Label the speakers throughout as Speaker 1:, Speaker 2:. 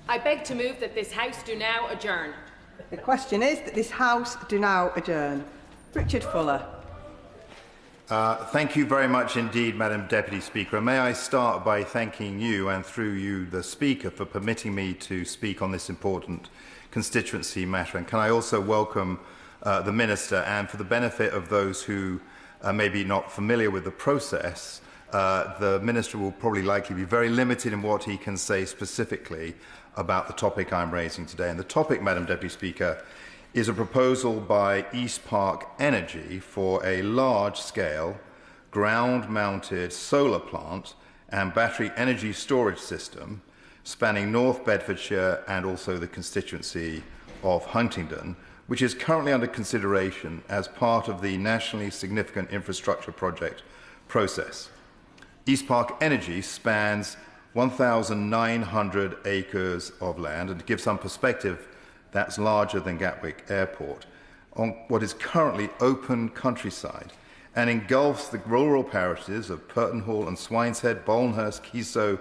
Speaker 1: I beg to move that this House do now adjourn.
Speaker 2: The question is that this House do now adjourn. Richard Fuller.
Speaker 3: Thank you very much indeed, Madam Deputy Speaker. And may I start by thanking you and through you, the Speaker, for permitting me to speak on this important constituency matter. And can I also welcome the Minister, and for the benefit of those who may be not familiar with the process, the Minister will probably likely be very limited in what he can say specifically about the topic I'm raising today. And the topic, Madam Deputy Speaker, is a proposal by East Park Energy for a large-scale, ground-mounted solar plant and battery energy storage system spanning North Bedfordshire and also the constituency of Huntingdon, which is currently under consideration as part of the nationally significant infrastructure project process. East Park Energy spans 1,900 acres of land, and to give some perspective, that's larger than Gatwick Airport, on what is currently open countryside, and engulfs the rural parishes of Purton Hall and Swineshead, Bolnhurst, Keesoe,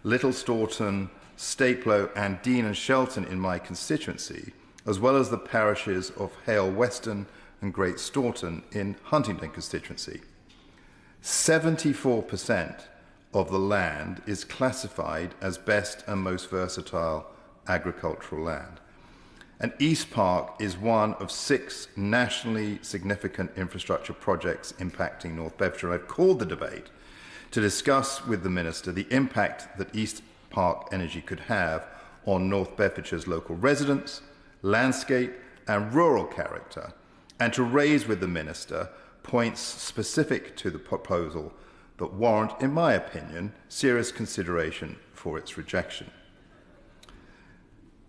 Speaker 3: Little Staunton, Staplow and Dean and Shelton in my constituency, as well as the parishes of Hale Weston and Great Staunton in Huntingdon constituency. 74% of the land is classified as best and most versatile agricultural land. And East Park is one of 6 nationally significant infrastructure projects impacting North Bedfordshire. I've called the debate to discuss with the Minister the impact that East Park Energy could have on North Bedfordshire's local residents, landscape and rural character, and to raise with the Minister points specific to the proposal that warrant, in my opinion, serious consideration for its rejection.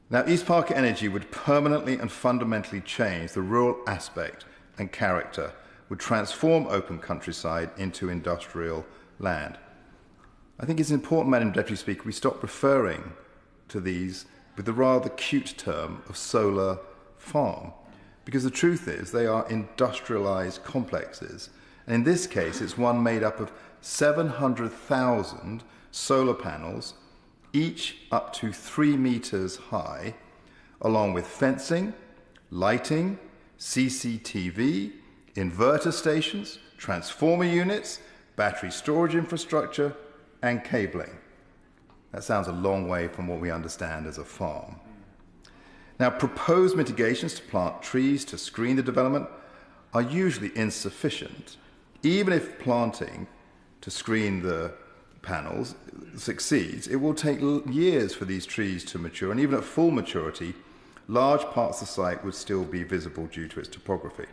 Speaker 3: Now, East Park Energy would permanently and fundamentally change the rural aspect and character, would transform open countryside into industrial land. I think it's important, Madam Deputy Speaker, we stop referring to these with the rather cute term of solar farm, because the truth is they are industrialised complexes. And in this case, it's one made up of 700,000 solar panels, each up to 3 meters high, along with fencing, lighting, CCTV, inverter stations, transformer units, battery storage infrastructure, and cabling. That sounds a long way from what we understand as a farm. Now, proposed mitigations to plant trees to screen the development are usually insufficient. Even if planting to screen the panels succeeds, it will take years for these trees to mature, and even at full maturity, large parts of the site would still be visible due to its topography.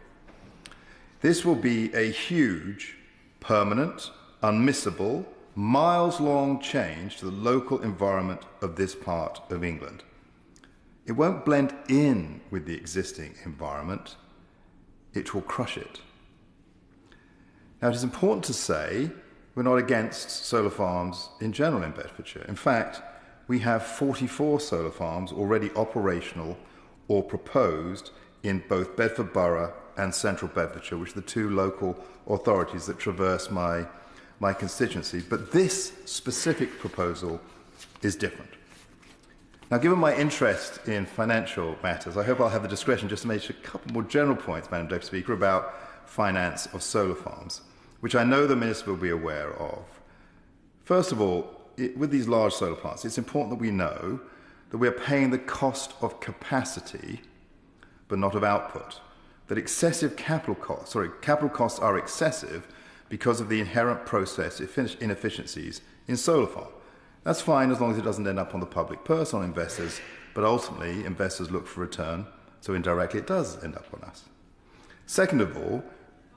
Speaker 3: This will be a huge, permanent, unmissable, miles-long change to the local environment of this part of England. It won't blend in with the existing environment, it will crush it. Now, it is important to say we're not against solar farms in general in Bedfordshire. In fact, we have 44 solar farms already operational or proposed in both Bedford Borough and Central Bedfordshire, which are the 2 local authorities that traverse my constituency. But this specific proposal is different. Now, given my interest in financial matters, I hope I'll have the discretion just to make a couple more general points, Madam Deputy Speaker, about finance of solar farms, which I know the Minister will be aware of. First of all, with these large solar plants, it's important that we know that we're paying the cost of capacity, but not of output. That excessive capital costs are excessive because of the inherent process inefficiencies in solar farm. That's fine as long as it doesn't end up on the public purse, on investors, but ultimately investors look for return, so indirectly it does end up on us. Second of all,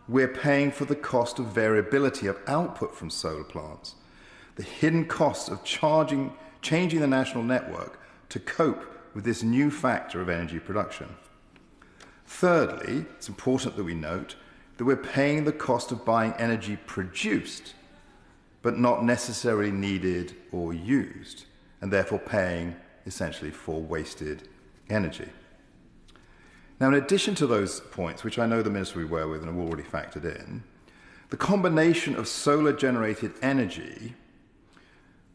Speaker 3: we're paying for the cost of variability of output from solar plants, the hidden cost of changing the national network to cope with this new factor of energy production. Thirdly, it's important that we note that we're paying the cost of buying energy produced, but not necessarily needed or used, and therefore paying essentially for wasted energy. Now, in addition to those points, which I know the Minister will be aware with and have already factored in, the combination of solar-generated energy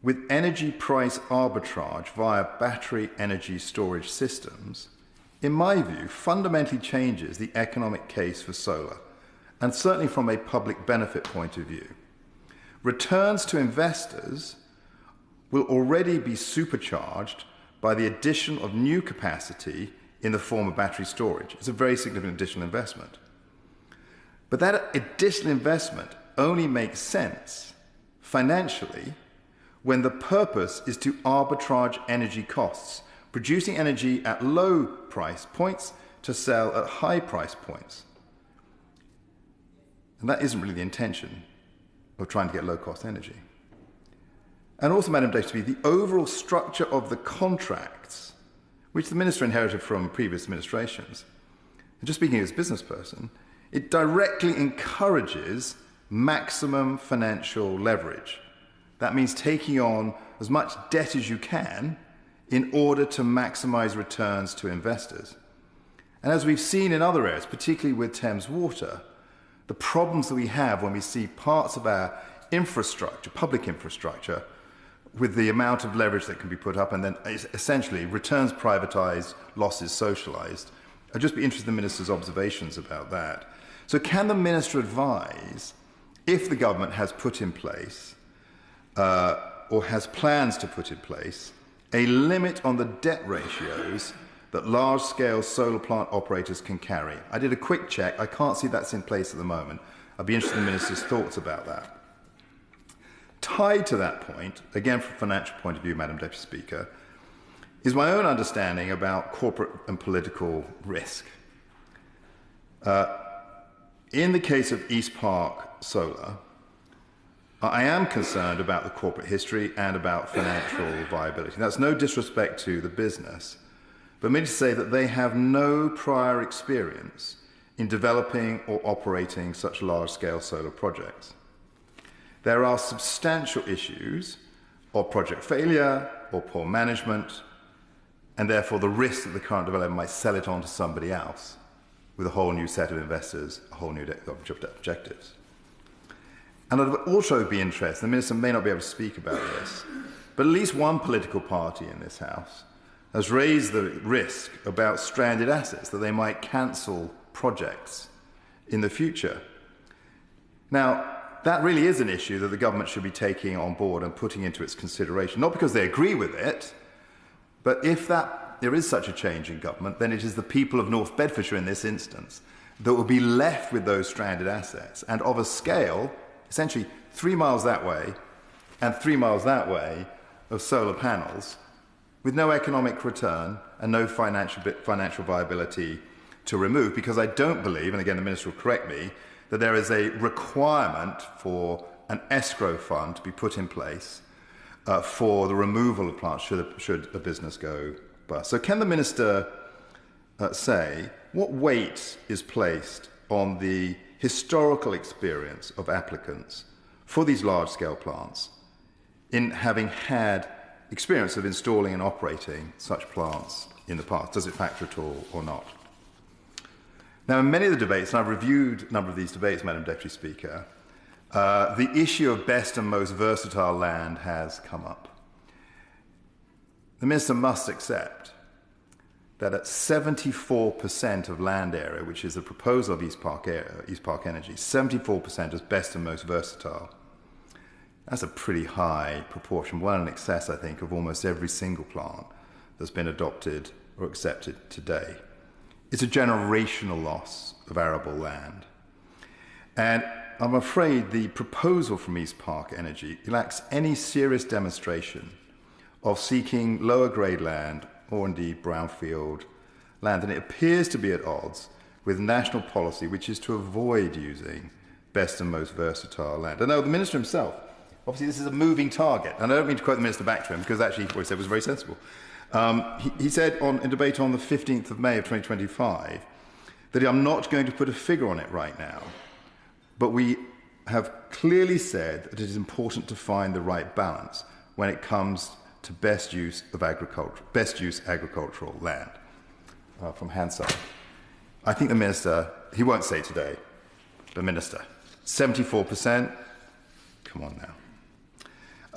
Speaker 3: with energy price arbitrage via battery energy storage systems, in my view, fundamentally changes the economic case for solar, and certainly from a public benefit point of view. Returns to investors will already be supercharged by the addition of new capacity in the form of battery storage. It's a very significant additional investment. But that additional investment only makes sense financially when the purpose is to arbitrage energy costs, producing energy at low price points to sell at high price points. And that isn't really the intention of trying to get low cost energy. And also, Madam Deputy Speaker, the overall structure of the contracts, which the Minister inherited from previous administrations, and just speaking as a business person, it directly encourages maximum financial leverage. That means taking on as much debt as you can in order to maximize returns to investors. And as we've seen in other areas, particularly with Thames Water, the problems that we have when we see parts of our infrastructure, public infrastructure, with the amount of leverage that can be put up and then essentially returns privatized, losses socialized. I'd just be interested in the Minister's observations about that. So can the Minister advise if the government has put in place or has plans to put in place a limit on the debt ratios that large-scale solar plant operators can carry? I did a quick check. I can't see that's in place at the moment. I'd be interested in the Minister's thoughts about that. Tied to that point, again from a financial point of view, Madam Deputy Speaker, is my own understanding about corporate and political risk. In the case of East Park Solar, I am concerned about the corporate history and about financial viability. That's no disrespect to the business, but merely to say that they have no prior experience in developing or operating such large-scale solar projects. There are substantial issues of project failure or poor management, and therefore the risk that the current developer might sell it on to somebody else with a whole new set of investors, a whole new objectives. And I'd also be interested, the Minister may not be able to speak about this, but at least one political party in this House has raised the risk about stranded assets, that they might cancel projects in the future. Now, that really is an issue that the government should be taking on board and putting into its consideration, not because they agree with it, but if there is such a change in government, then it is the people of North Bedfordshire in this instance that will be left with those stranded assets, and of a scale, essentially 3 miles that way and 3 miles that way, of solar panels with no economic return and no financial viability to remove, because I don't believe, and again the Minister will correct me, that there is a requirement for an escrow fund to be put in place for the removal of plants should a business go bust. So can the Minister say what weight is placed on the historical experience of applicants for these large-scale plants in having had experience of installing and operating such plants in the past? Does it factor at all or not? Now, in many of the debates, and I've reviewed a number of these debates, Madam Deputy Speaker, the issue of best and most versatile land has come up. The Minister must accept that at 74% of land area, which is the proposal of East Park Energy, 74% is best and most versatile. That's a pretty high proportion, well in excess, I think, of almost every single plant that's been adopted or accepted today. It's a generational loss of arable land. And I'm afraid the proposal from East Park Energy lacks any serious demonstration of seeking lower grade land or indeed brownfield land. And it appears to be at odds with national policy, which is to avoid using best and most versatile land. I know the Minister himself, obviously this is a moving target, and I don't mean to quote the Minister back to him, because actually what he said was very sensible. He said in debate on the 15th of May of 2025 that I'm not going to put a figure on it right now, but we have clearly said that it is important to find the right balance when it comes to best use agricultural land. From Hansard. I think the Minister, he won't say today, the Minister, 74%, come on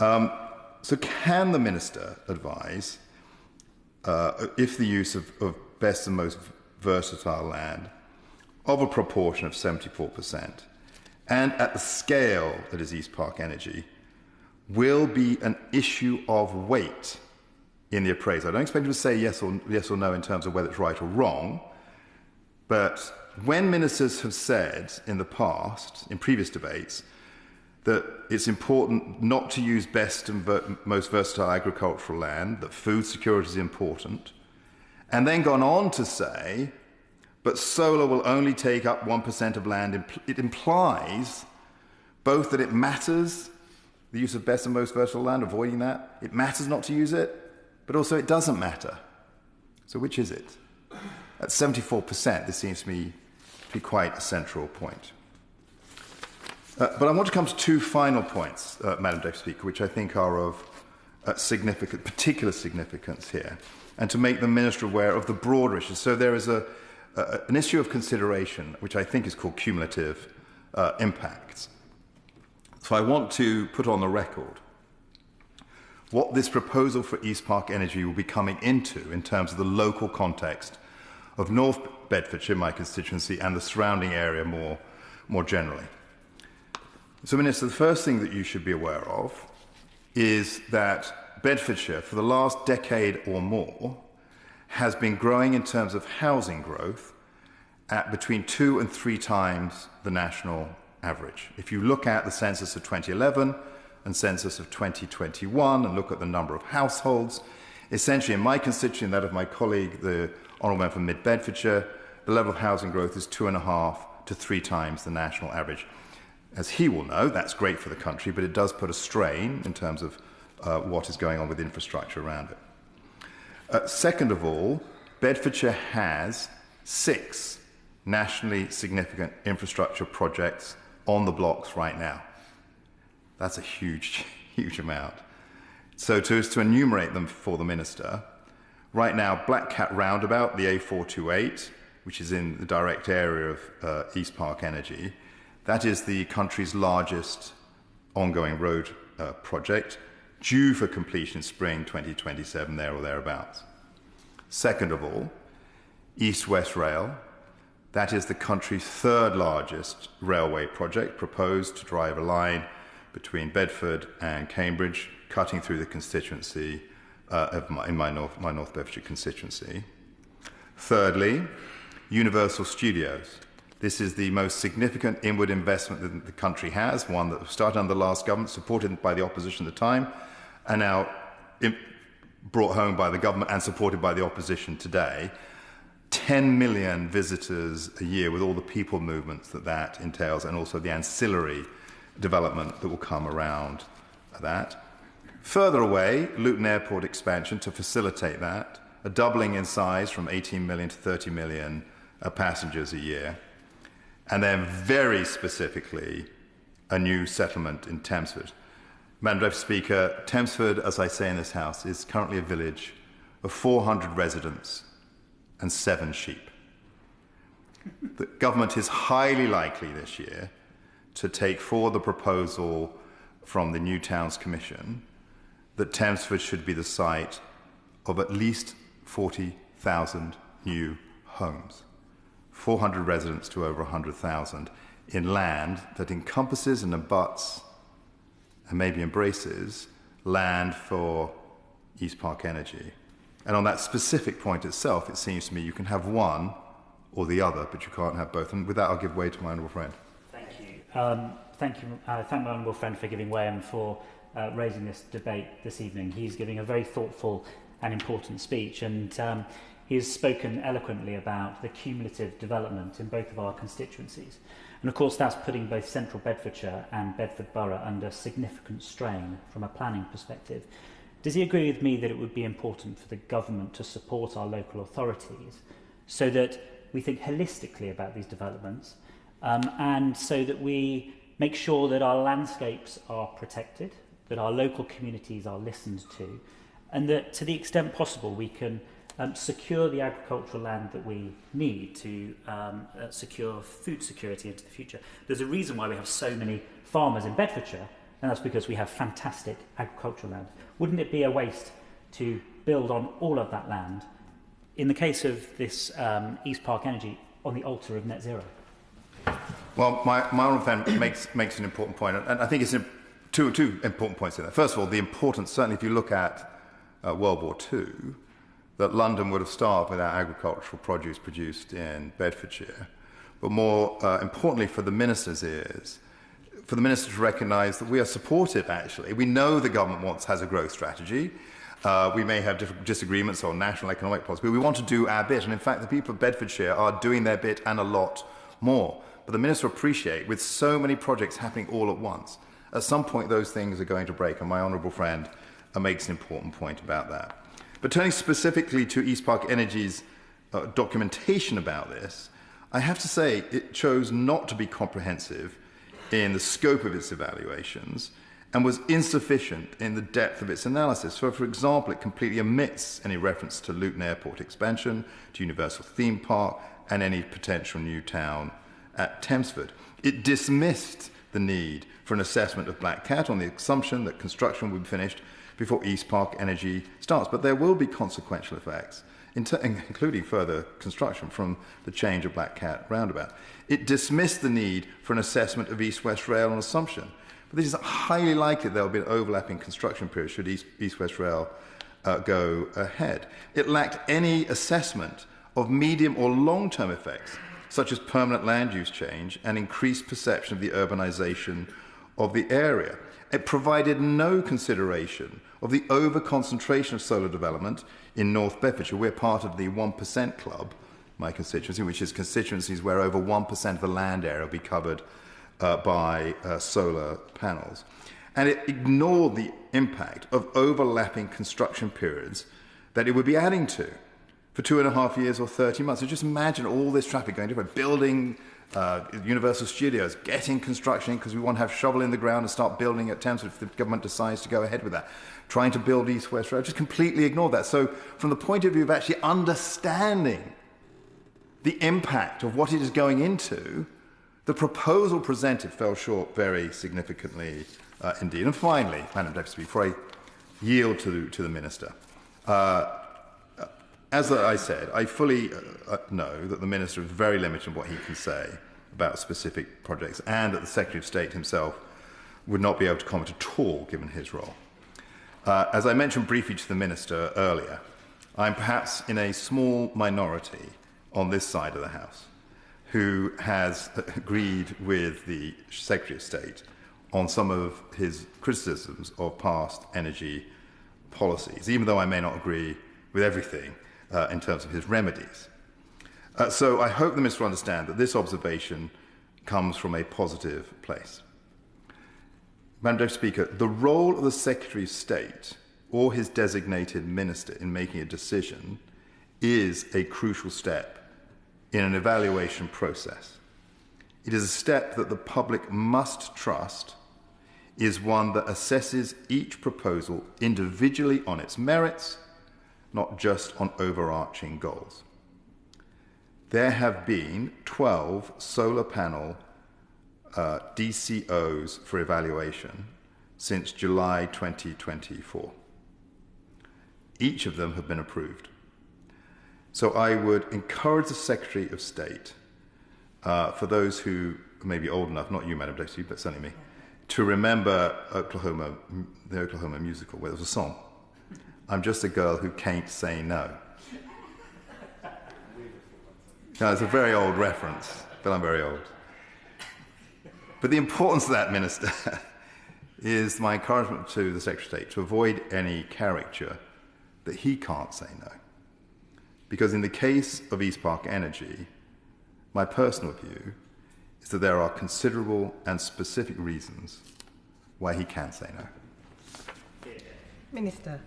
Speaker 3: now. So can the Minister advise if the use of best and most versatile land of a proportion of 74% and at the scale that is East Park Energy will be an issue of weight in the appraisal? I don't expect you to say yes or no in terms of whether it's right or wrong, but when ministers have said in the past, in previous debates, that it's important not to use best and most versatile agricultural land, that food security is important, and then gone on to say, but solar will only take up 1% of land, it implies both that it matters, the use of best and most versatile land, avoiding that, it matters not to use it, but also it doesn't matter. So which is it? At 74%, this seems to me to be quite a central point. But I want to come to two final points, Madam Deputy Speaker, which I think are of particular significance here, and to make the Minister aware of the broader issues. So there is an issue of consideration, which I think is called cumulative impacts. So I want to put on the record what this proposal for East Park Energy will be coming into in terms of the local context of North Bedfordshire, my constituency, and the surrounding area more generally. So, Minister, the first thing that you should be aware of is that Bedfordshire, for the last decade or more, has been growing in terms of housing growth at between 2 and 3 times the national average. If you look at the census of 2011 and census of 2021 and look at the number of households, essentially in my constituency and that of my colleague, the Honourable Member for Mid Bedfordshire, the level of housing growth is 2.5 to 3 times the national average. As he will know, that's great for the country, but it does put a strain in terms of what is going on with infrastructure around it. Second of all, Bedfordshire has 6 nationally significant infrastructure projects on the blocks right now. That's a huge, huge amount. So to enumerate them for the Minister, right now, Black Cat Roundabout, the A428, which is in the direct area of East Park Energy, that is the country's largest ongoing road project, due for completion in spring 2027, there or thereabouts. Second of all, East-West Rail, that is the country's 3rd largest railway project, proposed to drive a line between Bedford and Cambridge, cutting through the constituency in my North Bedfordshire constituency. Thirdly, Universal Studios. This is the most significant inward investment that the country has, one that started under the last government, supported by the opposition at the time, and now brought home by the government and supported by the opposition today. 10 million visitors a year with all the people movements that entails, and also the ancillary development that will come around that. Further away, Luton Airport expansion to facilitate that, a doubling in size from 18 million to 30 million passengers a year. And then very specifically, a new settlement in Thamesford. Madam Deputy Speaker, Thamesford, as I say in this House, is currently a village of 400 residents and 7 sheep. The government is highly likely this year to take forward the proposal from the New Towns Commission that Thamesford should be the site of at least 40,000 new homes. 400 residents to over 100,000 in land that encompasses and abuts and maybe embraces land for East Park Energy. And on that specific point itself, it seems to me you can have one or the other, but you can't have both. And with that, I'll give way to my honourable friend.
Speaker 4: Thank you. Thank my honourable friend for giving way and for raising this debate this evening. He's giving a very thoughtful and important speech, and he has spoken eloquently about the cumulative development in both of our constituencies. And of course, that's putting both central Bedfordshire and Bedford Borough under significant strain from a planning perspective. Does he agree with me that it would be important for the government to support our local authorities so that we think holistically about these developments and so that we make sure that our landscapes are protected, that our local communities are listened to, and that to the extent possible we can secure the agricultural land that we need to secure food security into the future? There's a reason why we have so many farmers in Bedfordshire, and that's because we have fantastic agricultural land. Wouldn't it be a waste to build on all of that land, in the case of this East Park Energy, on the altar of net zero?
Speaker 3: Well, my honourable friend makes an important point, and I think it's two important points in there. First of all, the importance, certainly if you look at World War II, that London would have starved without agricultural produce produced in Bedfordshire. But more importantly for the minister's ears, for the minister to recognise that we are supportive, actually. We know the government has a growth strategy. We may have different disagreements on national economic policy, but we want to do our bit. And in fact, the people of Bedfordshire are doing their bit and a lot more. But the minister appreciates, with so many projects happening all at once, at some point those things are going to break, and my honourable friend makes an important point about that. But turning specifically to East Park Energy's documentation about this, I have to say it chose not to be comprehensive in the scope of its evaluations and was insufficient in the depth of its analysis. So, for example, it completely omits any reference to Luton Airport expansion, to Universal Theme Park, and any potential new town at Thamesford. It dismissed the need for an assessment of Black Cat on the assumption that construction would be finished before East Park Energy starts. But there will be consequential effects, including further construction from the change of Black Cat roundabout. It dismissed the need for an assessment of East-West Rail on assumption. But this is highly likely there will be an overlapping construction period should East-West Rail go ahead. It lacked any assessment of medium or long-term effects, such as permanent land use change and increased perception of the urbanisation of the area. It provided no consideration of the over-concentration of solar development in North Bedfordshire. We're part of the 1% Club, my constituency, which is constituencies where over 1% of the land area will be covered by solar panels. And it ignored the impact of overlapping construction periods that it would be adding to for 2.5 years or 30 months. So just imagine all this traffic going different, building Universal Studios, getting construction because we want to have shovel in the ground and start building at Thamesford if the government decides to go ahead with that. Trying to build East-West Road, just completely ignored that. So from the point of view of actually understanding the impact of what it is going into, the proposal presented fell short very significantly indeed. And finally, Madam Deputy Speaker, before I yield to the Minister, as I said, I fully know that the Minister is very limited in what he can say about specific projects, and that the Secretary of State himself would not be able to comment at all given his role. As I mentioned briefly to the Minister earlier, I'm perhaps in a small minority on this side of the House who has agreed with the Secretary of State on some of his criticisms of past energy policies, even though I may not agree with everything in terms of his remedies. So I hope the Minister will understand that this observation comes from a positive place. Madam Deputy Speaker, the role of the Secretary of State or his designated minister in making a decision is a crucial step in an evaluation process. It is a step that the public must trust is one that assesses each proposal individually on its merits, not just on overarching goals. There have been 12 solar panel DCOs for evaluation since July 2024. Each of them have been approved. So I would encourage the Secretary of State, for those who may be old enough, not you, Madam Deputy, but certainly me, to remember the Oklahoma musical, where there was a song, "I'm just a girl who can't say no." Now, it's a very old reference, but I'm very old. But the importance of that, Minister, is my encouragement to the Secretary of State to avoid any caricature that he can't say no. Because in the case of East Park Energy, my personal view is that there are considerable and specific reasons why he can say no.
Speaker 2: Minister.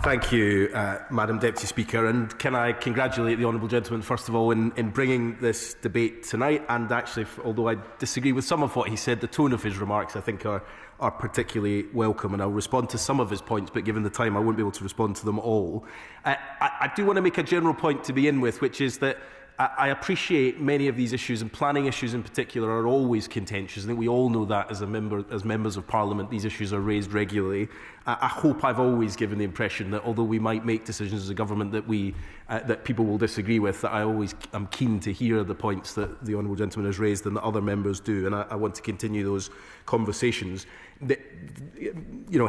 Speaker 5: Thank you, Madam Deputy Speaker, and can I congratulate the Honourable Gentleman first of all in bringing this debate tonight, and actually, although I disagree with some of what he said, the tone of his remarks I think are particularly welcome, and I'll respond to some of his points, but given the time I won't be able to respond to them all. I do want to make a general point to begin with, which is that I appreciate many of these issues, and planning issues in particular are always contentious. I think we all know that as members of Parliament, these issues are raised regularly. I hope I've always given the impression that although we might make decisions as a government that people will disagree with, that I always am keen to hear the points that the honourable gentleman has raised and that other members do, and I want to continue those conversations.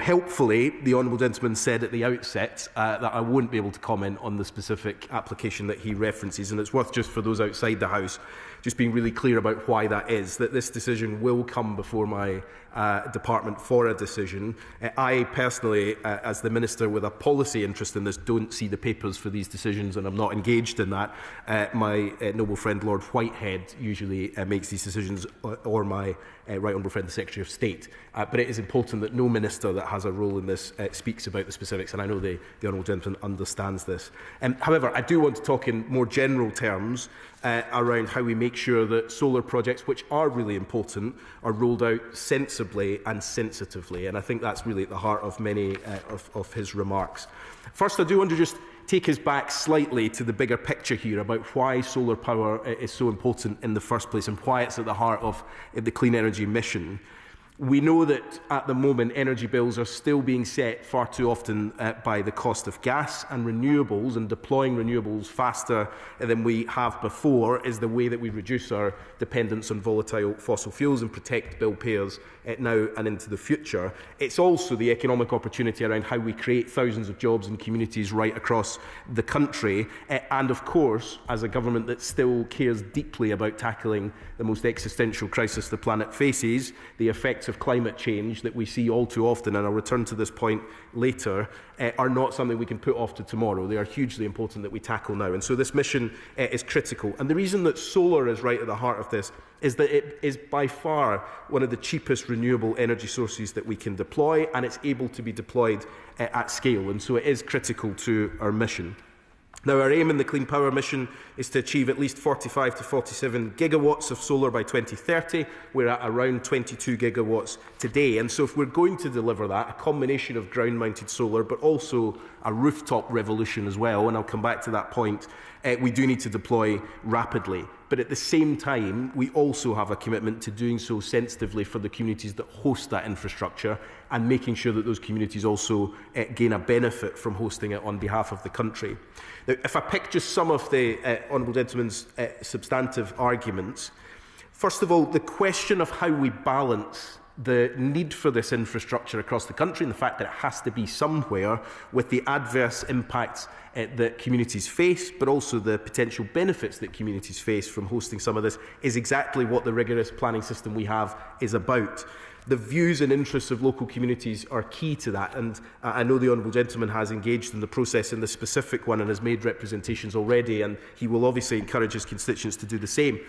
Speaker 5: Helpfully, the honourable gentleman said at the outset that I won't be able to comment on the specific application that he references, and it's worth just for those outside the House just being really clear about why that is, that this decision will come before my department for a decision. I personally, as the Minister with a policy interest in this, don't see the papers for these decisions, and I'm not engaged in that. My noble friend Lord Whitehead usually makes these decisions, or my right honourable friend the Secretary of State. But it is important that no minister that has a role in this speaks about the specifics, and I know the honourable gentleman understands this. However, I do want to talk in more general terms around how we make sure that solar projects, which are really important, are rolled out sensibly and sensitively, and I think that's really at the heart of many of his remarks. First, I do want to just take us back slightly to the bigger picture here about why solar power is so important in the first place and why it's at the heart of the clean energy mission. We know that at the moment energy bills are still being set far too often by the cost of gas, and renewables, and deploying renewables faster than we have before is the way that we reduce our dependence on volatile fossil fuels and protect bill payers now and into the future. It's also the economic opportunity around how we create thousands of jobs in communities right across the country, and of course, as a government that still cares deeply about tackling the most existential crisis the planet faces, the effects of climate change that we see all too often, and I'll return to this point later, are not something we can put off to tomorrow. They are hugely important that we tackle now, and so this mission is critical. And the reason that solar is right at the heart of this is that it is by far one of the cheapest renewable energy sources that we can deploy, and it's able to be deployed at scale, and so it is critical to our mission. Now, our aim in the Clean Power Mission is to achieve at least 45 to 47 gigawatts of solar by 2030. We're at around 22 gigawatts today. And so if we're going to deliver that, a combination of ground-mounted solar, but also a rooftop revolution as well, and I'll come back to that point, we do need to deploy rapidly. But at the same time, we also have a commitment to doing so sensitively for the communities that host that infrastructure, and making sure that those communities also gain a benefit from hosting it on behalf of the country. Now, if I pick just some of the honourable gentleman's substantive arguments, first of all, the question of how we balance the need for this infrastructure across the country and the fact that it has to be somewhere with the adverse impacts that communities face, but also the potential benefits that communities face from hosting some of this, is exactly what the rigorous planning system we have is about. The views and interests of local communities are key to that, and I know the honourable gentleman has engaged in the process in the specific one and has made representations already, and he will obviously encourage his constituents to do the same.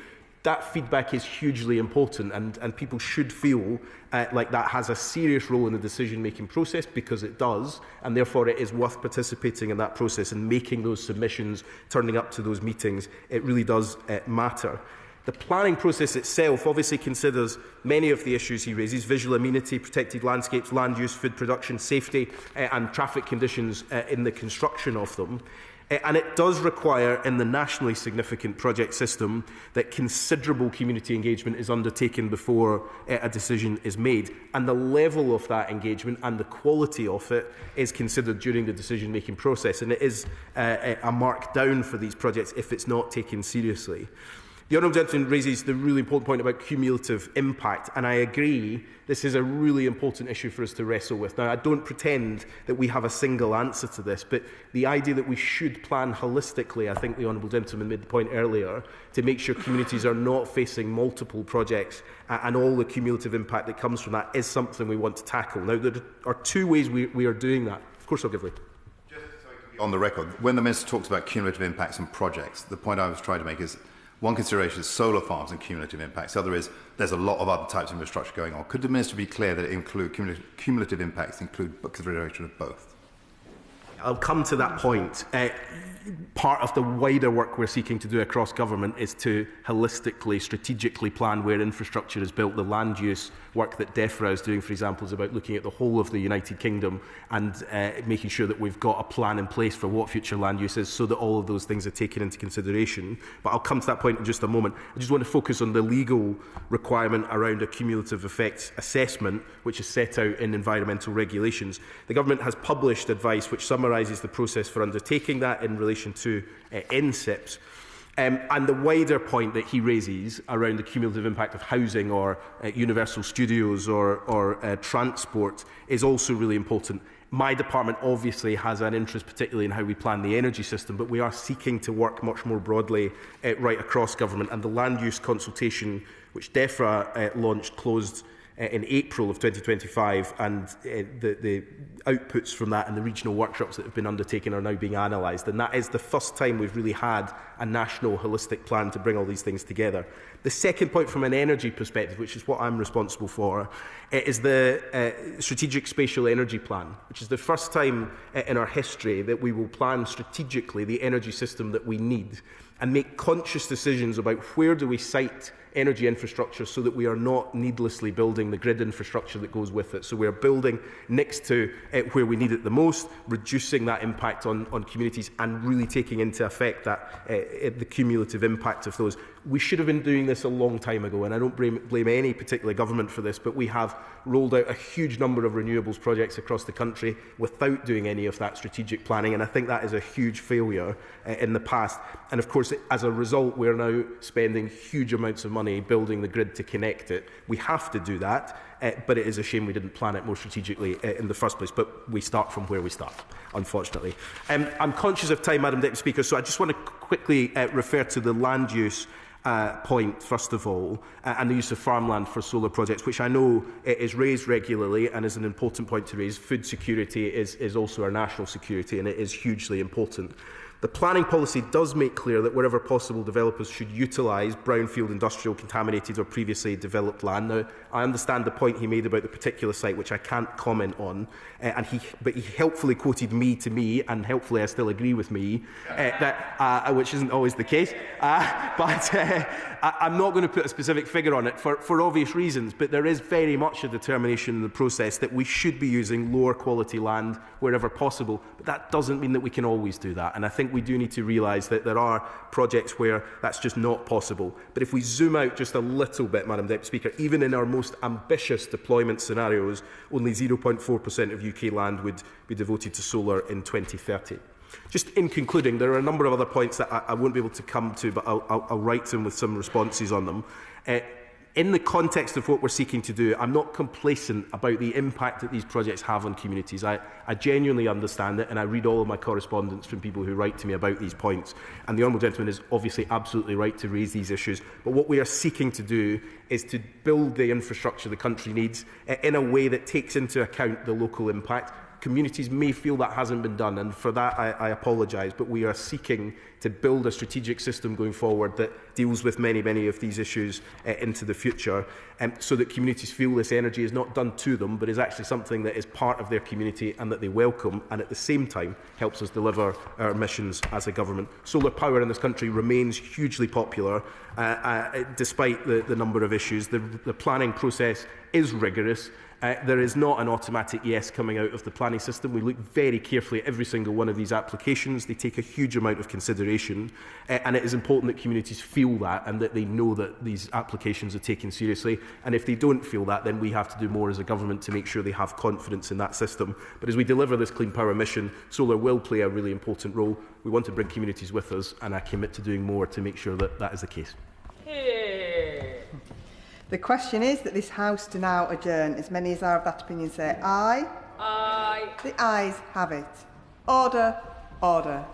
Speaker 5: That feedback is hugely important, and people should feel like that has a serious role in the decision-making process, because it does, and therefore it is worth participating in that process and making those submissions, turning up to those meetings. It really does matter. The planning process itself obviously considers many of the issues he raises: visual amenity, protected landscapes, land use, food production, safety, and traffic conditions in the construction of them. And it does require, in the nationally significant project system, that considerable community engagement is undertaken before a decision is made. And the level of that engagement and the quality of it is considered during the decision-making process. And it is a mark down for these projects if it's not taken seriously. The honourable gentleman raises the really important point about cumulative impact, and I agree this is a really important issue for us to wrestle with. Now, I don't pretend that we have a single answer to this, but the idea that we should plan holistically, I think the honourable gentleman made the point earlier, to make sure communities are not facing multiple projects and all the cumulative impact that comes from that, is something we want to tackle. Now, there are two ways we are doing that. Of course, I'll give way.
Speaker 3: Just so I can be on the record, when the Minister talks about cumulative impacts on projects, the point I was trying to make is one consideration is solar farms and cumulative impacts. The other is there's a lot of other types of infrastructure going on. Could the Minister be clear that it include cumulative impacts include consideration of both?
Speaker 5: I'll come to that point. Part of the wider work we're seeking to do across government is to holistically, strategically plan where infrastructure is built. The land use work that DEFRA is doing, for example, is about looking at the whole of the United Kingdom and making sure that we've got a plan in place for what future land use is so that all of those things are taken into consideration. But I'll come to that point in just a moment. I just want to focus on the legal requirement around a cumulative effects assessment, which is set out in environmental regulations. The government has published advice which summarises the process for undertaking that in relation to NSIPs. And the wider point that he raises around the cumulative impact of housing or universal studios or transport is also really important. My department obviously has an interest particularly in how we plan the energy system, but we are seeking to work much more broadly right across government. And the land use consultation, which DEFRA launched, closed in April of 2025, and the outputs from that and the regional workshops that have been undertaken are now being analysed. And that is the first time we've really had a national holistic plan to bring all these things together. The second point from an energy perspective, which is what I'm responsible for, is the Strategic Spatial Energy Plan, which is the first time in our history that we will plan strategically the energy system that we need and make conscious decisions about where do we site energy infrastructure so that we are not needlessly building the grid infrastructure that goes with it. So we are building next to where we need it the most, reducing that impact on communities and really taking into effect that the cumulative impact of those. We should have been doing this a long time ago, and I don't blame any particular government for this, but we have rolled out a huge number of renewables projects across the country without doing any of that strategic planning, and I think that is a huge failure in the past. And of course, as a result, we're now spending huge amounts of money building the grid to connect it. We have to do that, but it is a shame we didn't plan it more strategically in the first place. But we start from where we start, unfortunately. I'm conscious of time, Madam Deputy Speaker, so I just want to quickly refer to the land use point, first of all, and the use of farmland for solar projects, which I know is raised regularly and is an important point to raise. Food security is also our national security, and it is hugely important. The planning policy does make clear that wherever possible, developers should utilise brownfield, industrial, contaminated or previously developed land. Now, I understand the point he made about the particular site, which I can't comment on, but he helpfully quoted me to me, and helpfully I still agree with me, which isn't always the case. But I'm not going to put a specific figure on it for obvious reasons, but there is very much a determination in the process that we should be using lower quality land wherever possible, but that doesn't mean that we can always do that. And I think we do need to realise that there are projects where that's just not possible. But if we zoom out just a little bit, Madam Deputy Speaker, even in our most ambitious deployment scenarios, only 0.4% of UK land would be devoted to solar in 2030. Just in concluding, there are a number of other points that I won't be able to come to, but I'll write to them with some responses on them. In the context of what we're seeking to do, I'm not complacent about the impact that these projects have on communities. I genuinely understand it, and I read all of my correspondence from people who write to me about these points. And the Honourable Gentleman is obviously absolutely right to raise these issues. But what we are seeking to do is to build the infrastructure the country needs in a way that takes into account the local impact. Communities may feel that hasn't been done, and for that I apologise, but we are seeking to build a strategic system going forward that deals with many of these issues into the future, so that communities feel this energy is not done to them, but is actually something that is part of their community and that they welcome, and at the same time helps us deliver our missions as a government. Solar power in this country remains hugely popular, despite the number of issues. The planning process is rigorous. There is not an automatic yes coming out of the planning system. We look very carefully at every single one of these applications. They take a huge amount of consideration, and it is important that communities feel that and that they know that these applications are taken seriously. And if they don't feel that, then we have to do more as a government to make sure they have confidence in that system. But as we deliver this clean power mission, solar will play a really important role. We want to bring communities with us, and I commit to doing more to make sure that that is the case.
Speaker 2: The question is that this House do now adjourn. As many as are of that opinion say aye.
Speaker 1: Aye.
Speaker 2: The ayes have it. Order, order.